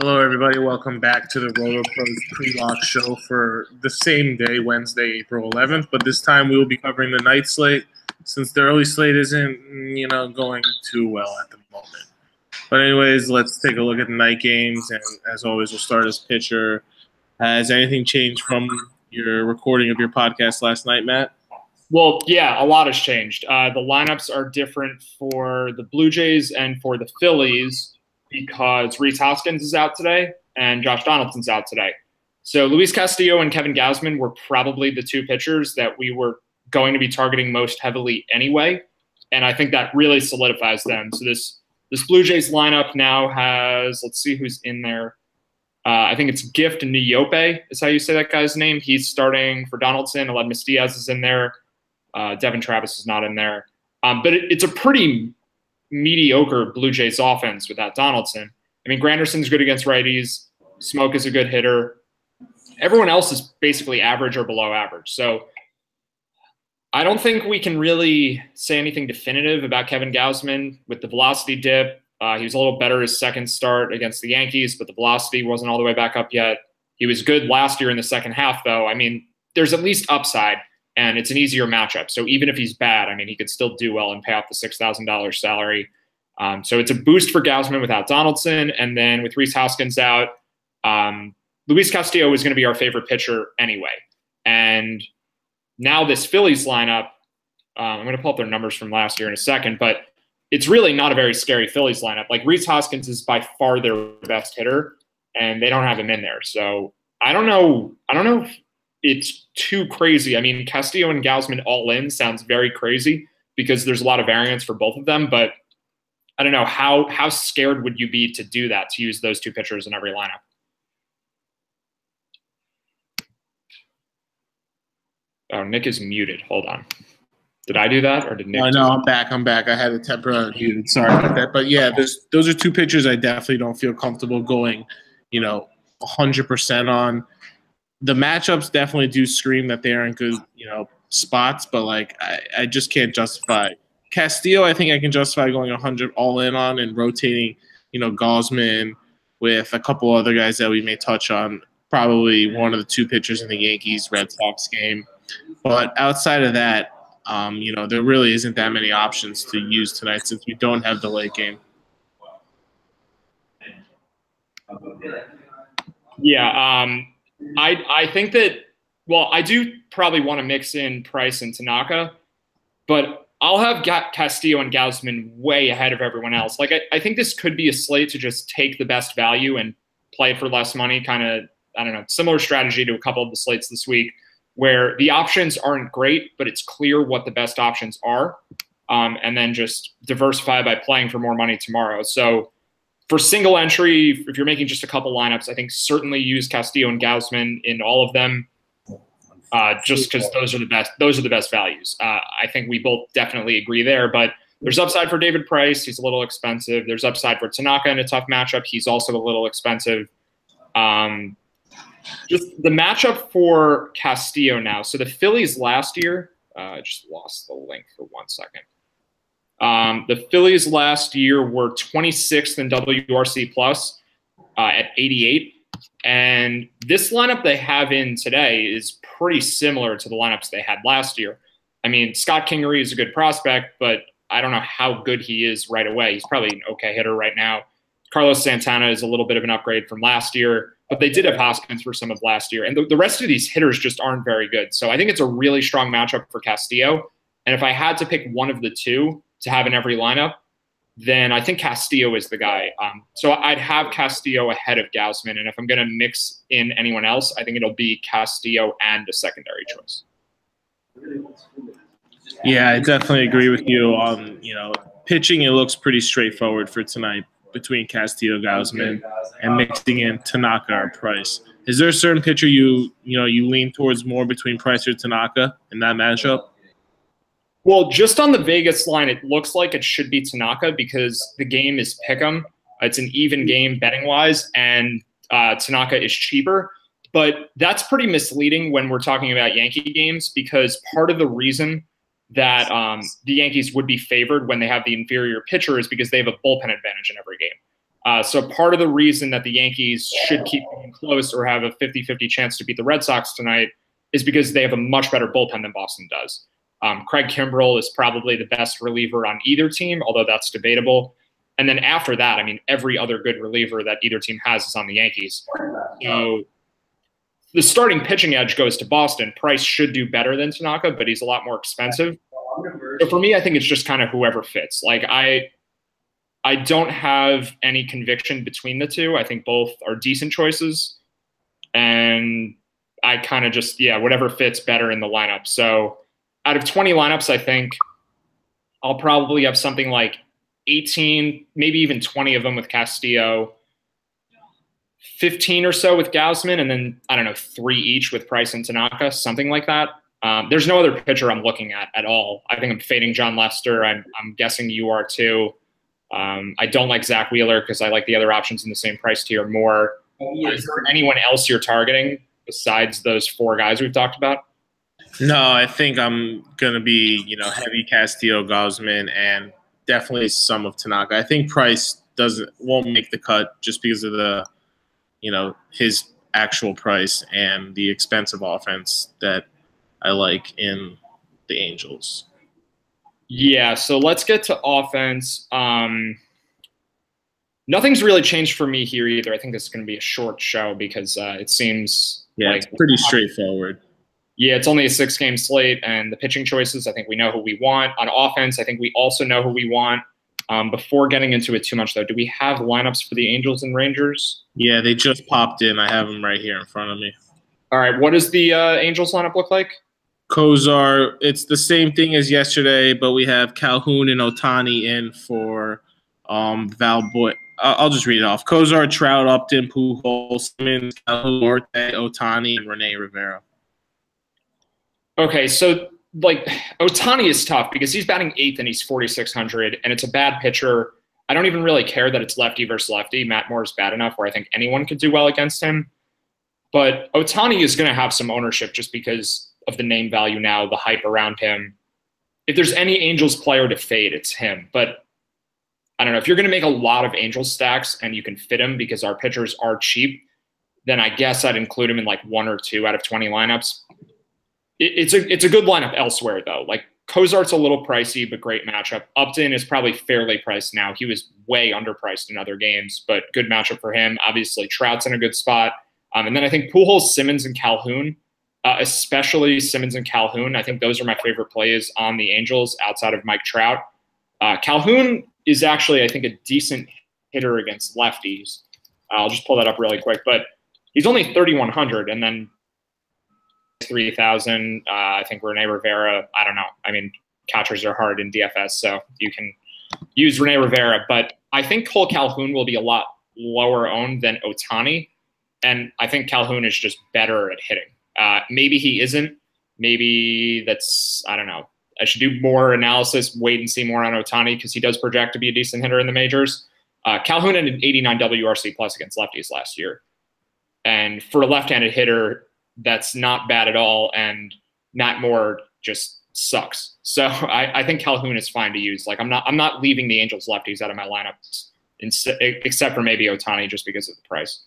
Hello, everybody. Welcome back to the rotoPros pre-lock show for the same day, Wednesday, April 11th. But this time we will be covering the night slate since the early slate isn't, going too well at the moment. But anyways, let's take a look at the night games. And as always, we'll start as pitcher. Has anything changed from your recording of your podcast last night, Matt? Well, yeah, a lot has changed. The lineups are different for the Blue Jays and for the Phillies because Rhys Hoskins is out today and Josh Donaldson's out today. So Luis Castillo and Kevin Gausman were probably the two pitchers that we were going to be targeting most heavily anyway, and I think that really solidifies them. So this Blue Jays lineup now has, let's see who's in there. I think it's Gift Nyope is how you say that guy's name. He's starting for Donaldson. Aledmus Diaz is in there. Devin Travis is not in there. But it's a pretty mediocre Blue Jays offense without Donaldson. I mean, Granderson's good against righties. Smoke is a good hitter. Everyone else is basically average or below average. So I don't think we can really say anything definitive about Kevin Gausman with the velocity dip. He was a little better his second start against the Yankees, but the velocity wasn't all the way back up yet. He was good last year in the second half, though. I mean, there's at least upside. And it's an easier matchup. So even if he's bad, I mean, he could still do well and pay off the $6,000 salary. So it's a boost for Gausman without Donaldson. And then with Rhys Hoskins out, Luis Castillo is going to be our favorite pitcher anyway. And now this Phillies lineup, I'm going to pull up their numbers from last year in a second, but it's really not a very scary Phillies lineup. Like Rhys Hoskins is by far their best hitter, and they don't have him in there. So I don't know if it's too crazy. I mean, Castillo and Gausman all in sounds very crazy because there's a lot of variance for both of them, but I don't know, how scared would you be to do that, to use those two pitchers in every lineup? Oh, Nick is muted. Hold on. Did I do that or did Nick? No, I'm back. I had it temporarily muted. Sorry about that. But yeah, those are two pitchers I definitely don't feel comfortable going, 100% on. The matchups definitely do scream that they are in good, spots, but I just can't justify Castillo. I think I can justify going 100 all in on and rotating, Gausman with a couple other guys that we may touch on. Probably one of the two pitchers in the Yankees Red Sox game, but outside of that, there really isn't that many options to use tonight since we don't have the late game. Yeah. I think that, well, I do probably want to mix in Price and Tanaka, but I'll have Castillo and Gausman way ahead of everyone else. Like, I think this could be a slate to just take the best value and play for less money, kind of, I don't know, similar strategy to a couple of the slates this week where the options aren't great, but it's clear what the best options are, and then just diversify by playing for more money tomorrow. So for single entry, if you're making just a couple lineups, I think certainly use Castillo and Gausman in all of them, just because those are the best. Those are the best values. I think we both definitely agree there. But there's upside for David Price. He's a little expensive. There's upside for Tanaka in a tough matchup. He's also a little expensive. Just the matchup for Castillo now. So the Phillies last year, I just lost the link for 1 second. The Phillies last year were 26th in WRC plus at 88. And this lineup they have in today is pretty similar to the lineups they had last year. I mean, Scott Kingery is a good prospect, but I don't know how good he is right away. He's probably an okay hitter right now. Carlos Santana is a little bit of an upgrade from last year, but they did have Hoskins for some of last year. And the rest of these hitters just aren't very good. So I think it's a really strong matchup for Castillo. And if I had to pick one of the two to have in every lineup, then I think Castillo is the guy. So I'd have Castillo ahead of Gausman. And if I'm going to mix in anyone else, I think it'll be Castillo and a secondary choice. Yeah, I definitely agree with you. Pitching, it looks pretty straightforward for tonight between Castillo, Gausman, and mixing in Tanaka or Price. Is there a certain pitcher you lean towards more between Price or Tanaka in that matchup? Well, just on the Vegas line, it looks like it should be Tanaka because the game is pick'em. It's an even game betting-wise, and Tanaka is cheaper. But that's pretty misleading when we're talking about Yankee games because part of the reason that the Yankees would be favored when they have the inferior pitcher is because they have a bullpen advantage in every game. So part of the reason that the Yankees should keep being close or have a 50-50 chance to beat the Red Sox tonight is because they have a much better bullpen than Boston does. Craig Kimbrell is probably the best reliever on either team, although that's debatable. And then after that, I mean, every other good reliever that either team has is on the Yankees. So the starting pitching edge goes to Boston. Price should do better than Tanaka, but he's a lot more expensive. So for me, I think it's just kind of whoever fits. Like I don't have any conviction between the two. I think both are decent choices. And I kind of just, whatever fits better in the lineup. So out of 20 lineups, I think I'll probably have something like 18, maybe even 20 of them with Castillo, 15 or so with Gausman, and then, I don't know, 3 each with Price and Tanaka, something like that. There's no other pitcher I'm looking at all. I think I'm fading John Lester. I'm guessing you are too. I don't like Zach Wheeler because I like the other options in the same price tier more. Is there anyone else you're targeting besides those 4 guys we've talked about? No, I think I'm going to be, heavy Castillo, Gausman, and definitely some of Tanaka. I think Price won't make the cut just because of the, his actual price and the expensive offense that I like in the Angels. Yeah, so let's get to offense. Nothing's really changed for me here either. I think this is going to be a short show because it seems it's pretty straightforward. Yeah, it's only a 6-game slate, and the pitching choices, I think we know who we want. On offense, I think we also know who we want. Before getting into it too much, though, do we have lineups for the Angels and Rangers? Yeah, they just popped in. I have them right here in front of me. All right, what does the Angels lineup look like? Kozar, it's the same thing as yesterday, but we have Calhoun and Ohtani in for Valboy. I'll just read it off. Kozar, Trout, Upton, Pujols, Simmons, Calhoun, Marte, Ohtani, and Rene Rivera. Okay, so Ohtani is tough because he's batting 8th and he's 4,600, and it's a bad pitcher. I don't even really care that it's lefty versus lefty. Matt Moore is bad enough where I think anyone could do well against him. But Ohtani is going to have some ownership just because of the name value now, the hype around him. If there's any Angels player to fade, it's him. But I don't know. If you're going to make a lot of Angels stacks and you can fit him because our pitchers are cheap, then I guess I'd include him in 1 or 2 out of 20 lineups. It's a good lineup elsewhere, though. Kozart's a little pricey, but great matchup. Upton is probably fairly priced now. He was way underpriced in other games, but good matchup for him. Obviously, Trout's in a good spot. And then I think Pujols, Simmons, and Calhoun, especially Simmons and Calhoun, I think those are my favorite plays on the Angels outside of Mike Trout. Calhoun is actually, I think, a decent hitter against lefties. I'll just pull that up really quick. But he's only 3,100, and then 3,000. I think Rene Rivera, I don't know. I mean, catchers are hard in DFS, so you can use Rene Rivera. But I think Cole Calhoun will be a lot lower owned than Ohtani. And I think Calhoun is just better at hitting. Maybe he isn't. Maybe that's, I don't know. I should do more analysis, wait and see more on Ohtani because he does project to be a decent hitter in the majors. Calhoun had an 89 WRC plus against lefties last year. And for a left-handed hitter, that's not bad at all, and Matt Moore just sucks. So I think Calhoun is fine to use. I'm not leaving the Angels lefties out of my lineup, except for maybe Ohtani just because of the price.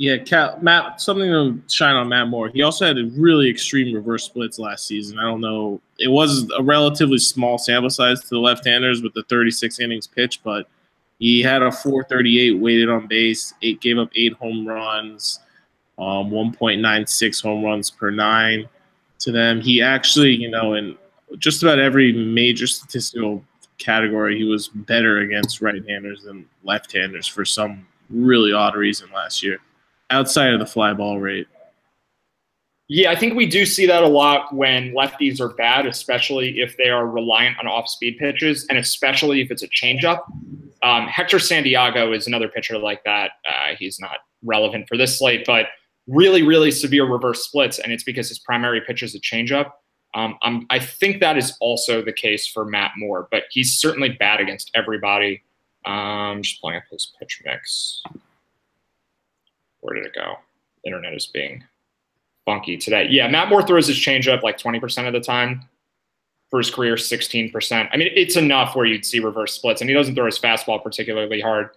Yeah, Matt. Something to shine on Matt Moore. He also had a really extreme reverse splits last season. I don't know. It was a relatively small sample size to the left-handers with the 36 innings pitch, but he had a 438 weighted on base. Gave up 8 home runs. 1.96 home runs per 9 to them. He actually, in just about every major statistical category, he was better against right-handers than left-handers for some really odd reason last year, outside of the fly ball rate. Yeah, I think we do see that a lot when lefties are bad, especially if they are reliant on off-speed pitches, and especially if it's a changeup. Hector Santiago is another pitcher like that. He's not relevant for this slate, but really, really severe reverse splits, and it's because his primary pitch is a changeup. I think that is also the case for Matt Moore, but he's certainly bad against everybody. Just pulling up his pitch mix. Where did it go? Internet is being funky today. Yeah, Matt Moore throws his changeup 20% of the time. For his career, 16%. I mean, it's enough where you'd see reverse splits, and he doesn't throw his fastball particularly hard.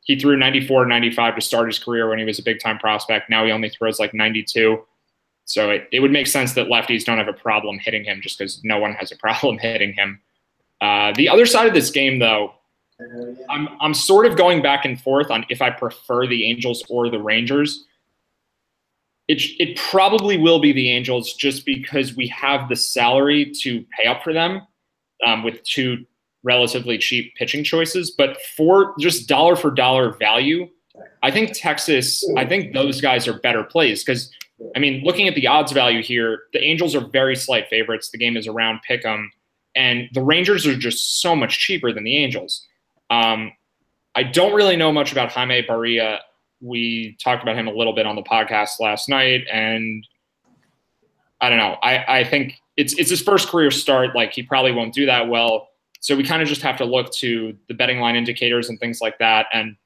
he threw 94, 95 to start his career when he was a big-time prospect. Now he only throws like 92. So it would make sense that lefties don't have a problem hitting him just because no one has a problem hitting him. The other side of this game, though, I'm sort of going back and forth on if I prefer the Angels or the Rangers. It probably will be the Angels just because we have the salary to pay up for them with two relatively cheap pitching choices. But for just dollar for dollar value, I think those guys are better plays because, I mean, looking at the odds value here, the Angels are very slight favorites. The game is around pick 'em, and the Rangers are just so much cheaper than the Angels. I don't really know much about Jaime Barria. We talked about him a little bit on the podcast last night, and I don't know. I think it's his first career start. Like, he probably won't do that well. So we kind of just have to look to the betting line indicators and things like that. And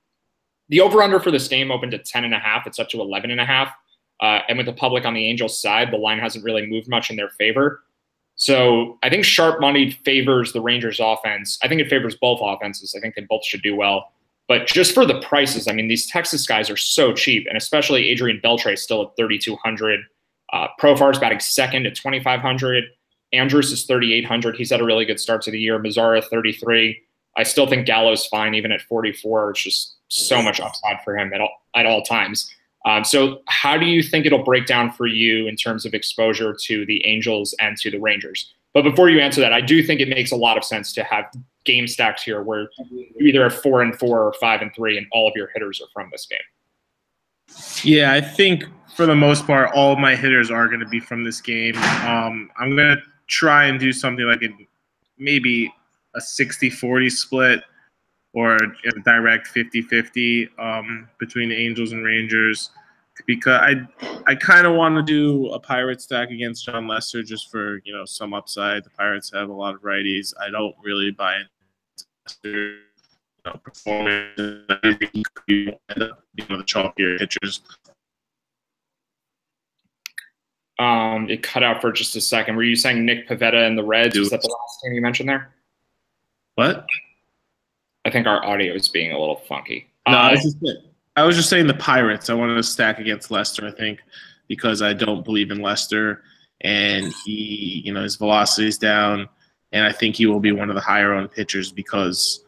the over-under for this game opened at 10.5. It's up to 11.5. And with the public on the Angels side, the line hasn't really moved much in their favor. So I think sharp money favors the Rangers offense. I think it favors both offenses. I think they both should do well. But just for the prices, I mean, these Texas guys are so cheap, and especially Adrian Beltre still at 3,200. Profar is batting second at 2,500. Andrus is 3,800. He's had a really good start to the year. Mazara 33. I still think Gallo's fine even at 44. It's just so much upside for him at all times. So how do you think it'll break down for you in terms of exposure to the Angels and to the Rangers? But before you answer that, I do think it makes a lot of sense to have game stacks here where you either have 4-4 or 5-3, and all of your hitters are from this game. Yeah, I think for the most part, all of my hitters are going to be from this game. I'm going to try and do something like maybe a 60-40 split or a direct 50-50 between the Angels and Rangers, because I kind of want to do a Pirate stack against John Lester just for, some upside. The Pirates have a lot of righties. I don't really buy into performance. I think he could end up being one of the chalkier pitchers. It cut out for just a second. Were you saying Nick Pivetta and the Reds? Was that the last team you mentioned there? What? I think our audio is being a little funky. No, I was just saying the Pirates. I wanted to stack against Lester, I think, because I don't believe in Lester, and he, his velocity is down, and I think he will be one of the higher-owned pitchers because,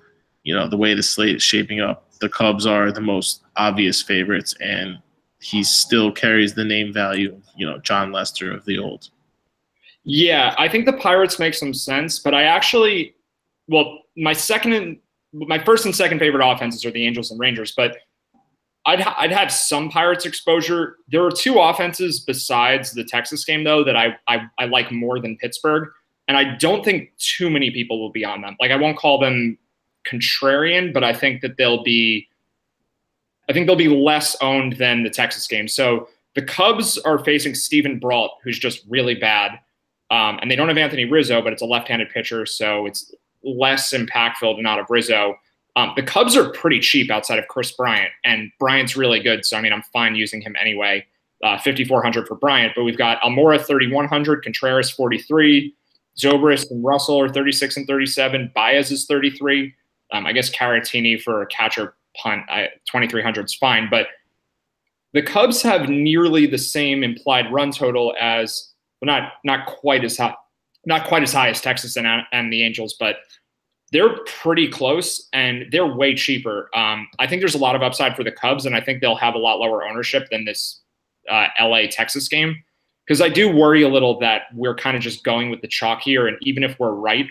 the way the slate is shaping up, the Cubs are the most obvious favorites, and he still carries the name value of, John Lester of the old. Yeah, I think the Pirates make some sense, but I actually – my first and second favorite offenses are the Angels and Rangers, but I'd have some Pirates exposure. There are two offenses besides the Texas game, though, that I like more than Pittsburgh, and I don't think too many people will be on them. Like, I won't call them contrarian, but I think that they'll be less owned than the Texas game. So the Cubs are facing Steven Brault, who's just really bad, and they don't have Anthony Rizzo, but it's a left-handed pitcher, so it's less impactful than out of Rizzo. The Cubs are pretty cheap outside of Chris Bryant, and Bryant's really good. So, I mean, I'm fine using him anyway. 5,400 for Bryant, but we've got Almora 3,100, Contreras 43, Zobrist and Russell are 36 and 37. Baez is 33. I guess Caratini for a catcher punt, 2,300 is fine. But the Cubs have nearly the same implied run total as, well, not quite as high as Texas and the Angels, but they're pretty close, and they're way cheaper. I think there's a lot of upside for the Cubs, and I think they'll have a lot lower ownership than this LA-Texas game, because I do worry a little that we're kind of just going with the chalk here, and even if we're right,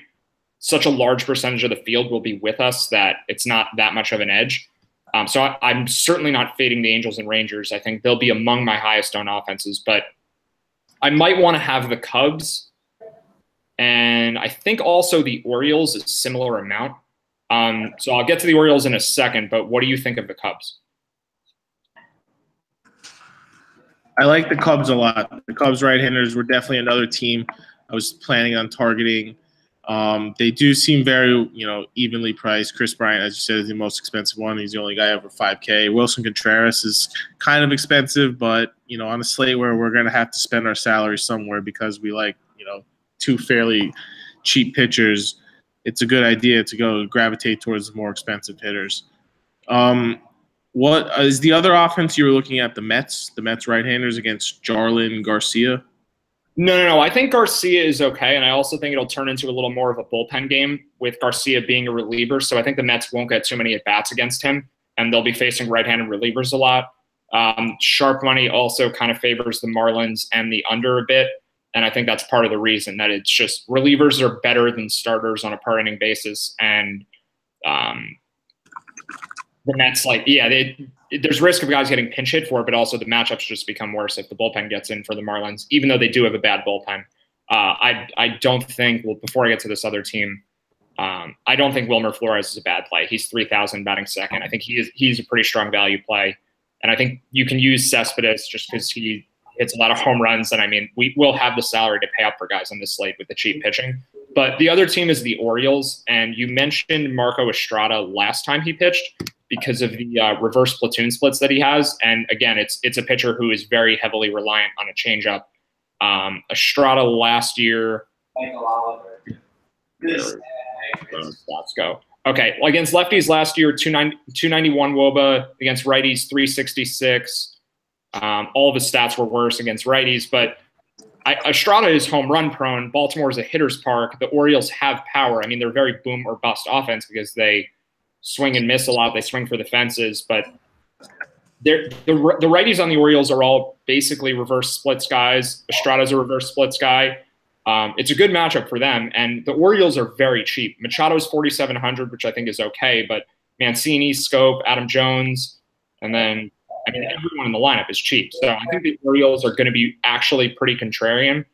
such a large percentage of the field will be with us that it's not that much of an edge. So I'm certainly not fading the Angels and Rangers. I think they'll be among my highest-owned offenses, but I might want to have the Cubs, and I think also the Orioles is a similar amount. So I'll get to the Orioles in a second, but what do you think of the Cubs? I like the Cubs a lot. The Cubs right-handers were definitely another team I was planning on targeting. They do seem very, evenly priced. Chris Bryant, as you said, is the most expensive one. He's the only guy over $5K. Wilson Contreras is kind of expensive, but, on a slate where we're going to have to spend our salary somewhere because we like, two fairly cheap pitchers, it's a good idea to go gravitate towards the more expensive hitters. What is the other offense you were looking at? The Mets right-handers against Jarlin Garcia. No. I think Garcia is okay, and I also think it'll turn into a little more of a bullpen game with Garcia being a reliever. So I think the Mets won't get too many at-bats against him, and they'll be facing right-handed relievers a lot. Sharp money also kind of favors the Marlins and the under a bit, and I think that's part of the reason that it's just relievers are better than starters on a per-inning basis, and the Mets, there's risk of guys getting pinch hit for it, but also the matchups just become worse if the bullpen gets in for the Marlins, even though they do have a bad bullpen. I don't think, well, before I get to this other team, I don't think Wilmer Flores is a bad play. He's 3,000 batting second. I think he's a pretty strong value play. And I think you can use Cespedes just because he hits a lot of home runs. And I mean, we will have the salary to pay up for guys on this slate with the cheap pitching. But the other team is the Orioles. And you mentioned Marco Estrada last time he pitched because of the reverse platoon splits that he has. And again, it's a pitcher who is very heavily reliant on a changeup. Estrada last year. Let's go. Okay, well, against lefties last year, 291 WOBA. Against righties, 366. All of his stats were worse against righties, but Estrada is home run prone. Baltimore is a hitter's park. The Orioles have power. I mean, they're very boom or bust offense because they swing and miss a lot. They swing for the fences, but the righties on the Orioles are all basically reverse splits guys. Estrada's a reverse splits guy. It's a good matchup for them, and the Orioles are very cheap. Machado's 4,700, which I think is okay, but Mancini, Scope, Adam Jones, and then everyone in the lineup is cheap. So I think the Orioles are going to be actually pretty contrarian.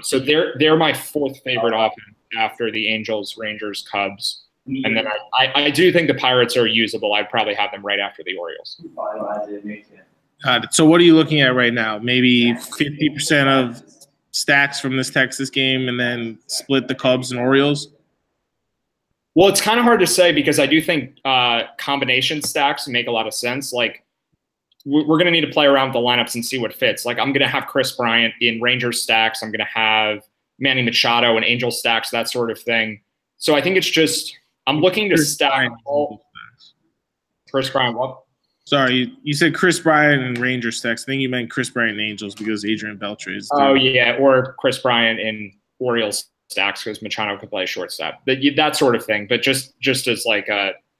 So they're my fourth favorite offense after the Angels, Rangers, Cubs, and then I do think the Pirates are usable. I'd probably have them right after the Orioles. Got it. So what are you looking at right now? Maybe 50% of stacks from this Texas game and then split the Cubs and Orioles? Well, it's kind of hard to say because I do think combination stacks make a lot of sense. Like, we're going to need to play around with the lineups and see what fits. Like, I'm going to have Chris Bryant in Rangers stacks. I'm going to have Manny Machado in Angel stacks, that sort of thing. So I think it's just I'm looking to stack all. Chris Bryant, what? Sorry, you said Chris Bryant and Rangers stacks. I think you meant Chris Bryant and Angels because Adrian Beltre is there. Oh, yeah, or Chris Bryant in Orioles stacks because Machado could play shortstop. That sort of thing. But just as like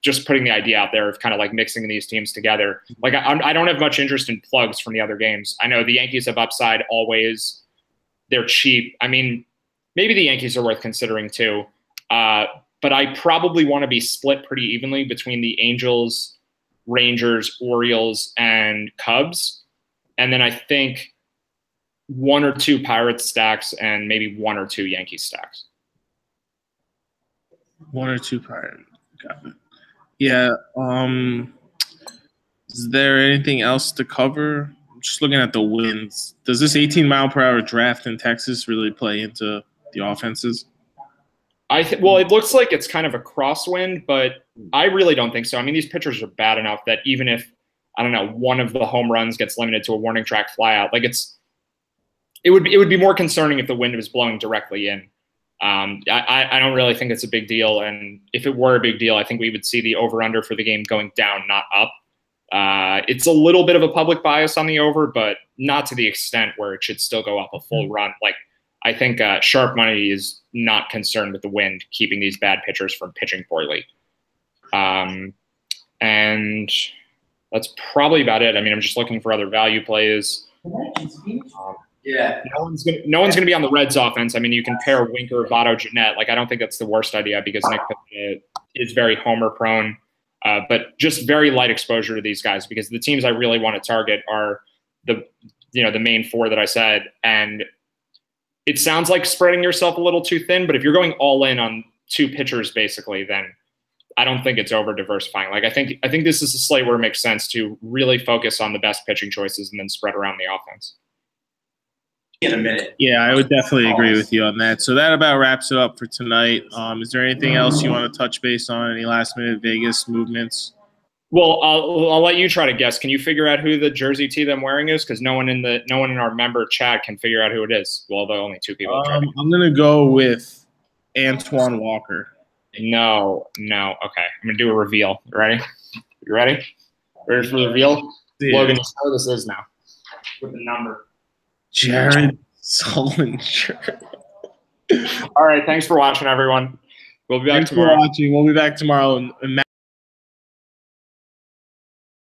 just putting the idea out there of kind of like mixing these teams together. Like I don't have much interest in plugs from the other games. I know the Yankees have upside always. They're cheap. I mean, maybe the Yankees are worth considering too. But I probably want to be split pretty evenly between the Angels, Rangers, Orioles, and Cubs. And then I think one or two Pirates stacks and maybe one or two Yankees stacks. One or two Pirates. Got it. Yeah. Is there anything else to cover? I'm just looking at the wins. Does this 18-mile-per-hour draft in Texas really play into the offenses? Well, it looks like it's kind of a crosswind, but I really don't think so. I mean, these pitchers are bad enough that even if, I don't know, one of the home runs gets limited to a warning track flyout, like it would be more concerning if the wind was blowing directly in. I don't really think it's a big deal, and if it were a big deal, I think we would see the over/under for the game going down, not up. It's a little bit of a public bias on the over, but not to the extent where it should still go up a full run. Like, I think sharp money is not concerned with the wind keeping these bad pitchers from pitching poorly. And that's probably about it. I mean, I'm just looking for other value plays. Yeah. No one's gonna be on the Reds offense. I mean, you can pair Winker, Votto, Jeanette. Like, I don't think that's the worst idea because Nick is very homer prone. But just very light exposure to these guys because the teams I really want to target are the main four that I said. And it sounds like spreading yourself a little too thin, but if you're going all in on two pitchers basically, then I don't think it's over diversifying. Like, I think this is a slate where it makes sense to really focus on the best pitching choices and then spread around the offense. In a minute. Yeah, I would definitely agree with you on that. So that about wraps it up for tonight. Is there anything else you want to touch base on? Any last-minute Vegas movements? Well, I'll let you try to guess. Can you figure out who the jersey tee I'm wearing is? Because no one in our member chat can figure out who it is. Well, though only two people. I'm gonna go with Antoine Walker. No. Okay, I'm gonna do a reveal. You ready? Ready for the reveal? Yeah. Logan, you know who this is now with the number. Jared Sullinger. All right, thanks for watching, everyone. We'll be back Thanks tomorrow. for watching. We'll be back tomorrow. And